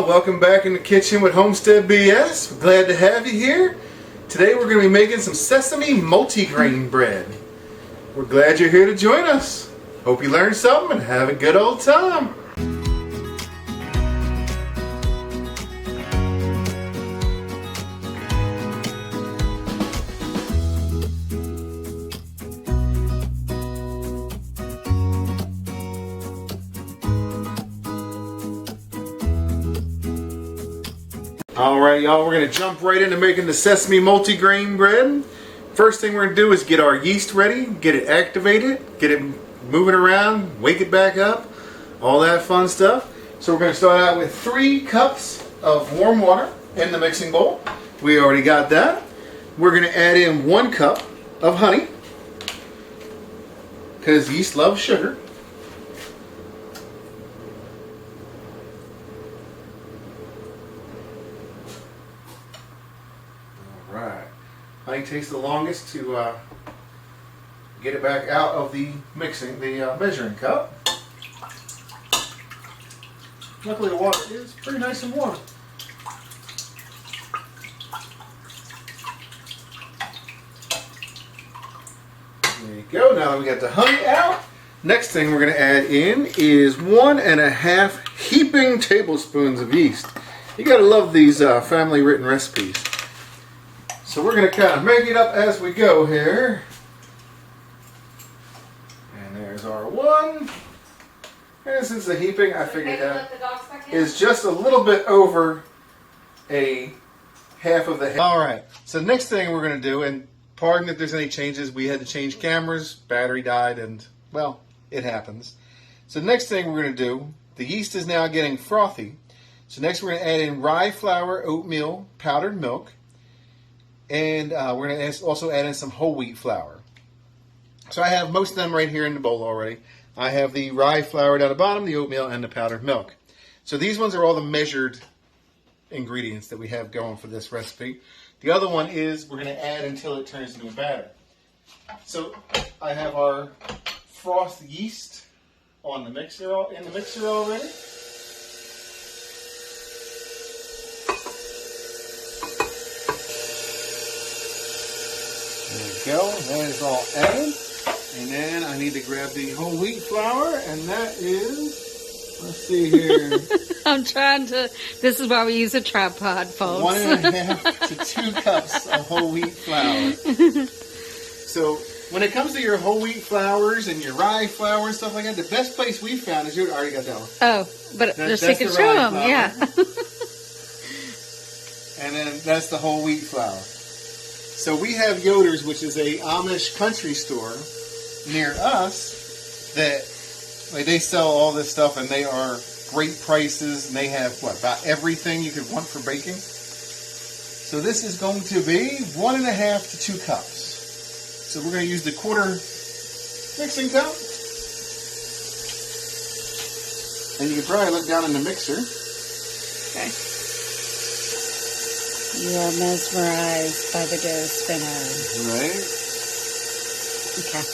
Welcome back in the kitchen with Homestead BS. We're glad to have you here. Today we're going to be making some sesame multigrain bread. We're glad you're here to join us. Hope you learned something and have a good old time. Alright y'all, we're going to jump right into making the sesame multigrain bread. First thing we're going to do is get our yeast ready, get it activated, get it moving around, wake it back up, all that fun stuff. So we're going to start out with 3 cups of warm water in the mixing bowl. We already got that. We're going to add in 1 cup of honey, because yeast loves sugar. Honey takes the longest to get it back out of the measuring cup. Luckily the water is pretty nice and warm. There you go. Now that we got the honey out, next thing we're going to add in is 1.5 heaping tablespoons of yeast. You gotta love these family written recipes. So we're going to kind of make it up as we go here. And there's our 1. And since the heaping, I figured that is just a little bit over a half of the. Alright, so next thing we're going to do, and pardon if there's any changes, we had to change cameras, battery died, and well, it happens. So next thing we're going to do, the yeast is now getting frothy. So next we're going to add in rye flour, oatmeal, powdered milk. And we're going to also add in some whole wheat flour. So I have most of them right here in the bowl already. I have the rye flour down the bottom, the oatmeal, and the powdered milk. So these ones are all the measured ingredients that we have going for this recipe. The other one is we're going to add until it turns into a batter. So I have our froth yeast on the mixer already. There we go, that is all added. And then I need to grab the whole wheat flour, and that is, let's see here. I'm trying to, this is why we use a tripod, folks. 1.5 to 2 cups of whole wheat flour. So when it comes to your whole wheat flours and your rye flour and stuff like that, the best place we found is, you already got that one. Oh, but just so you can show them, yeah. And then that's the whole wheat flour. So we have Yoder's, which is a Amish country store near us that they sell all this stuff, and they are great prices, and they have about everything you could want for baking. So this is going to be 1.5 to 2 cups. So we're going to use the 1/4 mixing cup, and you can probably look down in the mixer. Okay. You are mesmerized by the dough spinner. Right. Okay.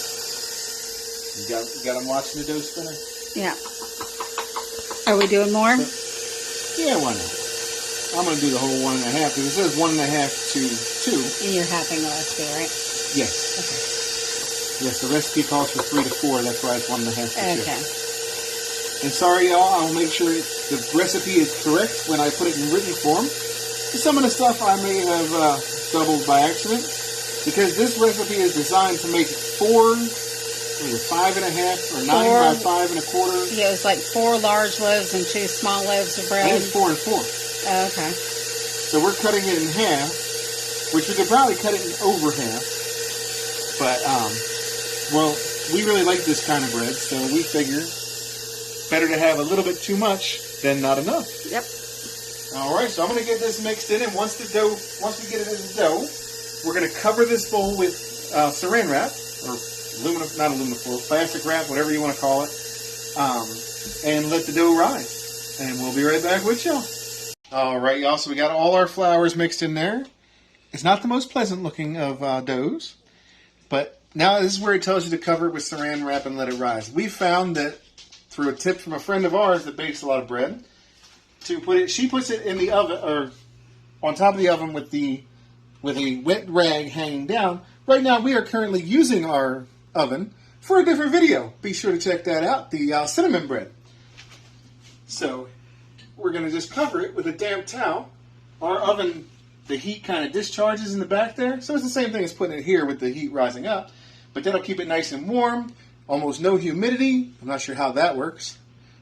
You got them watching the dough spinner? Yeah. Are we doing more? Yeah, why not? I'm going to do the whole 1.5 because it says 1.5 to 2. And you're halving the recipe, right? Yes. Okay. Yes, the recipe calls for 3 to 4. That's why it's 1.5 to 2. Okay. And sorry, y'all, I'll make sure the recipe is correct when I put it in written form. Some of the stuff I may have doubled by accident, because this recipe is designed to make 5.5 or 9 by 5 1/4. Yeah, it's like 4 large loaves and 2 small loaves of bread. I think it's 4 and 4. Oh, okay. So we're cutting it in half, which we could probably cut it in over half. But, well, we really like this kind of bread, so we figure better to have a little bit too much than not enough. Yep. Alright, so I'm going to get this mixed in, and once we get it as a dough, we're going to cover this bowl with saran wrap, or plastic wrap, whatever you want to call it, and let the dough rise. And we'll be right back with y'all. Alright, y'all, so we got all our flours mixed in there. It's not the most pleasant looking of doughs, but now this is where it tells you to cover it with saran wrap and let it rise. We found that through a tip from a friend of ours that bakes a lot of bread, to put it. She puts it in the oven or on top of the oven with a wet rag hanging down. Right now, we are currently using our oven for a different video. Be sure to check that out, the cinnamon bread. So we're going to just cover it with a damp towel. Our oven, the heat kind of discharges in the back there, so it's the same thing as putting it here with the heat rising up. But that'll keep it nice and warm, almost no humidity. I'm not sure how that works.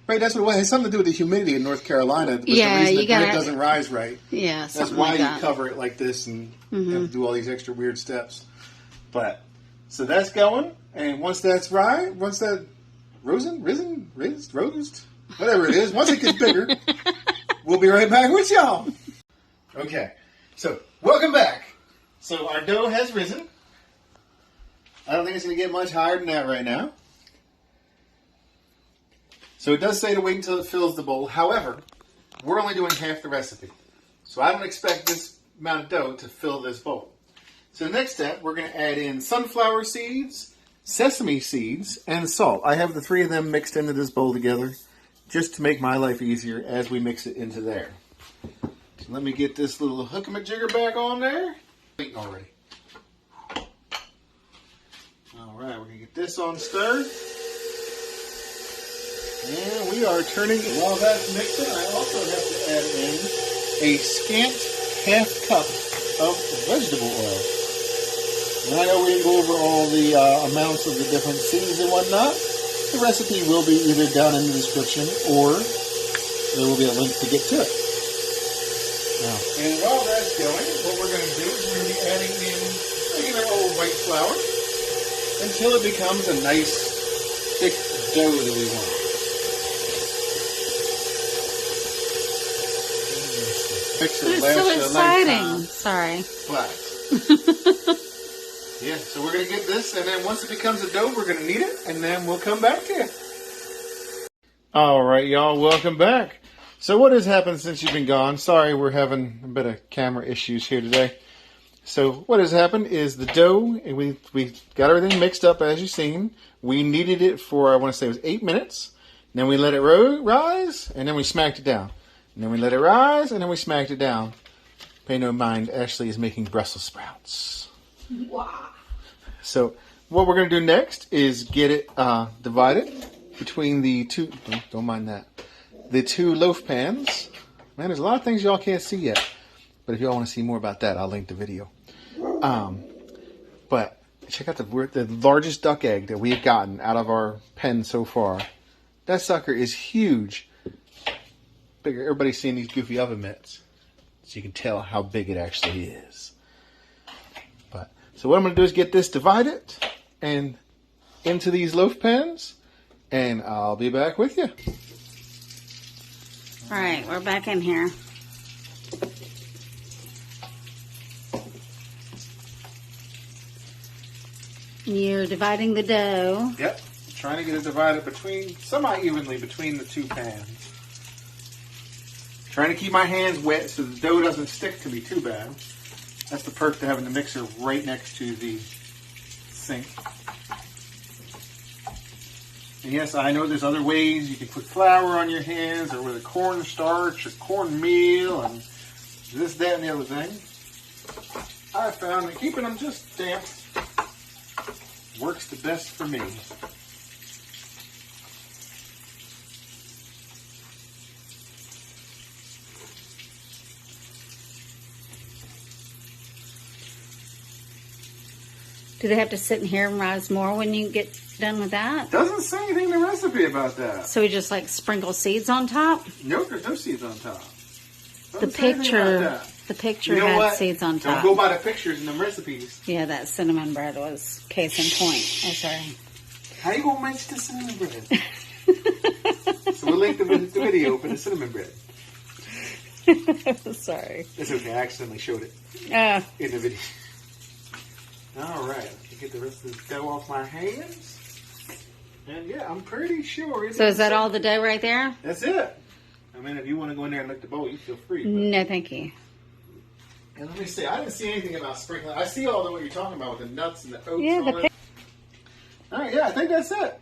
Right, that's what it has something to do with the humidity in North Carolina. Yeah, the reason you got it doesn't rise right. Yeah, that's why you cover it like this and have to do all these extra weird steps. But so that's going, and once that's right, once that risen, whatever it is, once it gets bigger, we'll be right back with y'all. Okay, so welcome back. So our dough has risen. I don't think it's going to get much higher than that right now. So it does say to wait until it fills the bowl. However, we're only doing half the recipe. So I don't expect this amount of dough to fill this bowl. So the next step, we're going to add in sunflower seeds, sesame seeds, and salt. I have the three of them mixed into this bowl together just to make my life easier as we mix it into there. So let me get this little hook-a-majigger back on there. Waiting already. All right, we're going to get this on stirred. And we are turning, while that's mixing, I also have to add in a scant half cup of vegetable oil. And I know we didn't go over all the amounts of the different seeds and whatnot. The recipe will be either down in the description or there will be a link to get to it. Now, and while that's going, what we're going to do is we're going to be adding in regular old white flour until it becomes a nice thick dough that we want. It's so exciting. Sorry. Flat. Yeah, so we're going to get this, and then once it becomes a dough, we're going to knead it, and then we'll come back to you. All right, y'all, welcome back. So what has happened since you've been gone? Sorry, we're having a bit of camera issues here today. So what has happened is the dough, and we got everything mixed up as you've seen. We kneaded it for, I want to say it was 8 minutes. And then we let it rise, and then we smacked it down. And then we let it rise, and then we smacked it down. Pay no mind, Ashley is making Brussels sprouts. Wow. So what we're going to do next is get it divided between the two, don't mind that, the two loaf pans. Man, there's a lot of things y'all can't see yet. But if y'all want to see more about that, I'll link the video. But check out the largest duck egg that we've gotten out of our pen so far. That sucker is huge. Bigger. Everybody's seen these goofy oven mitts, so you can tell how big it actually is. But so what I'm going to do is get this divided and into these loaf pans, and I'll be back with you. All right, we're back in here. You're dividing the dough. Yep, trying to get it divided semi-evenly between the two pans. Trying to keep my hands wet so the dough doesn't stick to me too bad. That's the perk to having the mixer right next to the sink. And yes, I know there's other ways you can put flour on your hands or with a cornstarch or cornmeal and this, that, and the other thing. I found that keeping them just damp works the best for me. Do they have to sit in here and rise more when you get done with that? Doesn't say anything in the recipe about that. So we just like sprinkle seeds on top? Nope, there's no seeds on top. The picture had seeds on top. Don't go by the pictures in the recipes. Yeah, that cinnamon bread was case in point. Oh, sorry. How you gonna match the cinnamon bread? So we'll link the video for the cinnamon bread. Sorry. It's okay, I accidentally showed it in the video. All right, let's get the rest of the dough off my hands. And yeah, I'm pretty sure. So is that all the dough right there? That's it. I mean, if you want to go in there and lick the bowl, you feel free. No, thank you. And let me see. I didn't see anything about sprinkling. I see all the what you're talking about with the nuts and the oats. Yeah, and all that. All right, yeah, I think that's it.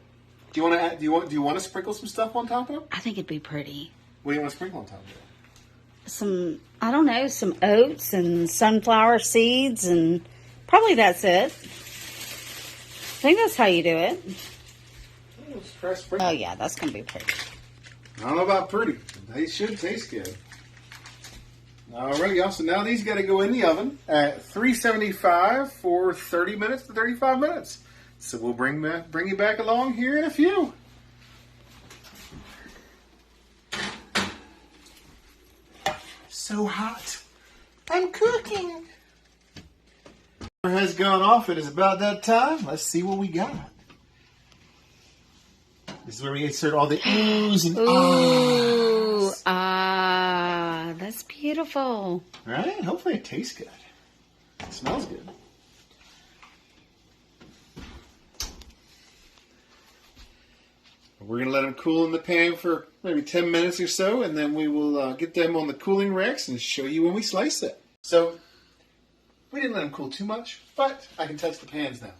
Do you want to sprinkle some stuff on top of it? I think it'd be pretty. What do you want to sprinkle on top of it? some, I don't know, some oats and sunflower seeds, and probably that's it. I think that's how you do it. Let's try sprinkle. Oh yeah, that's going to be pretty. I don't know about pretty. They should taste good. Alright, y'all. So now these got to go in the oven at 375 for 30 minutes to 35 minutes. So we'll bring you back along here in a few. So hot. I'm cooking. Has gone off. It is about that time. Let's see what we got. This is where we insert all the oohs and ahs. That's beautiful. Right? Hopefully it tastes good. It smells good. We're going to let them cool in the pan for maybe 10 minutes or so, and then we will get them on the cooling racks and show you when we slice it. So, we didn't let them cool too much, but I can touch the pans now.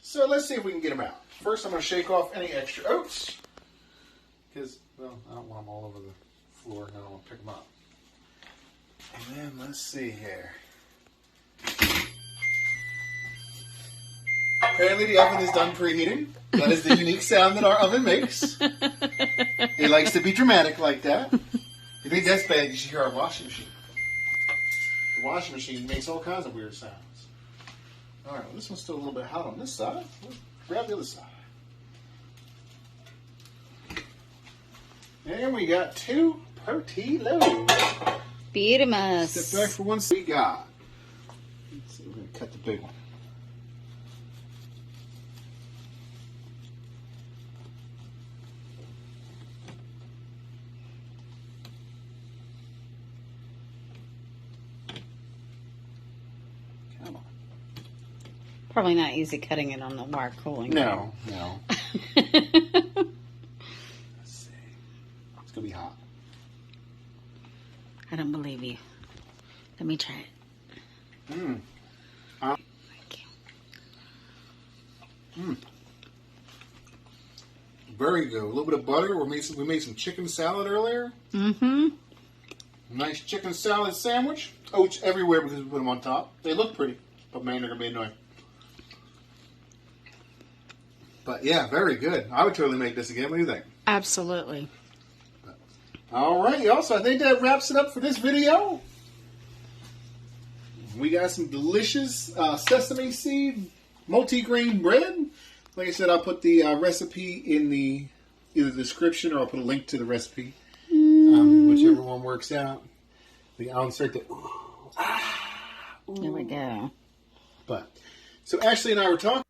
So let's see if we can get them out. First, I'm going to shake off any extra oats, because, well, I don't want them all over the floor, and I don't want to pick them up. And then, let's see here. Apparently the oven is done preheating. That is the unique sound that our oven makes. It likes to be dramatic like that. If you think that's bad, you should hear our washing machine. The washing machine makes all kinds of weird sounds. Alright, well, this one's still a little bit hot on this side. Let's grab the other side. And we got 2 protein loaves. Beautiful. Step back for one. We got. Let's see, we're going to cut the big one. Come on. Probably not easy cutting it on the wire cooling. No. Let's see. It's going to be hot. I don't believe you. Let me try it. Thank you. Very good. A little bit of butter. We made some chicken salad earlier. Mm-hmm. Nice chicken salad sandwich. Oats everywhere because we put them on top. They look pretty, but man, they're going to be annoying. But yeah, very good. I would totally make this again. What do you think? Absolutely. All right, y'all. So I think that wraps it up for this video. We got some delicious sesame seed multigrain bread. Like I said, I'll put the recipe in either the description or I'll put a link to the recipe. Whichever one works out. I'll insert the There we go. But so Ashley and I were talking.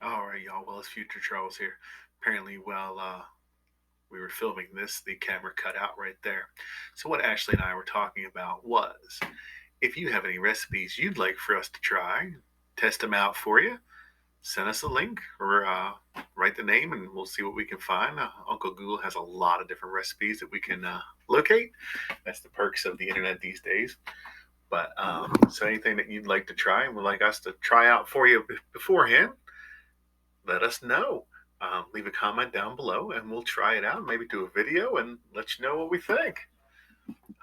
All right, y'all. Well, it's Future Charles here. Apparently, while we were filming this, the camera cut out right there. So what Ashley and I were talking about was, if you have any recipes you'd like for us to try, test them out for you, send us a link or write the name and we'll see what we can find. Uncle Google has a lot of different recipes that we can locate. That's the perks of the internet these days. But so anything that you'd like to try and would like us to try out for you beforehand, let us know. Leave a comment down below and we'll try it out. Maybe do a video and let you know what we think.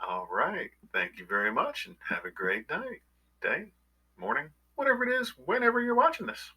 All right. Thank you very much and have a great night, day, morning, whatever it is, whenever you're watching this.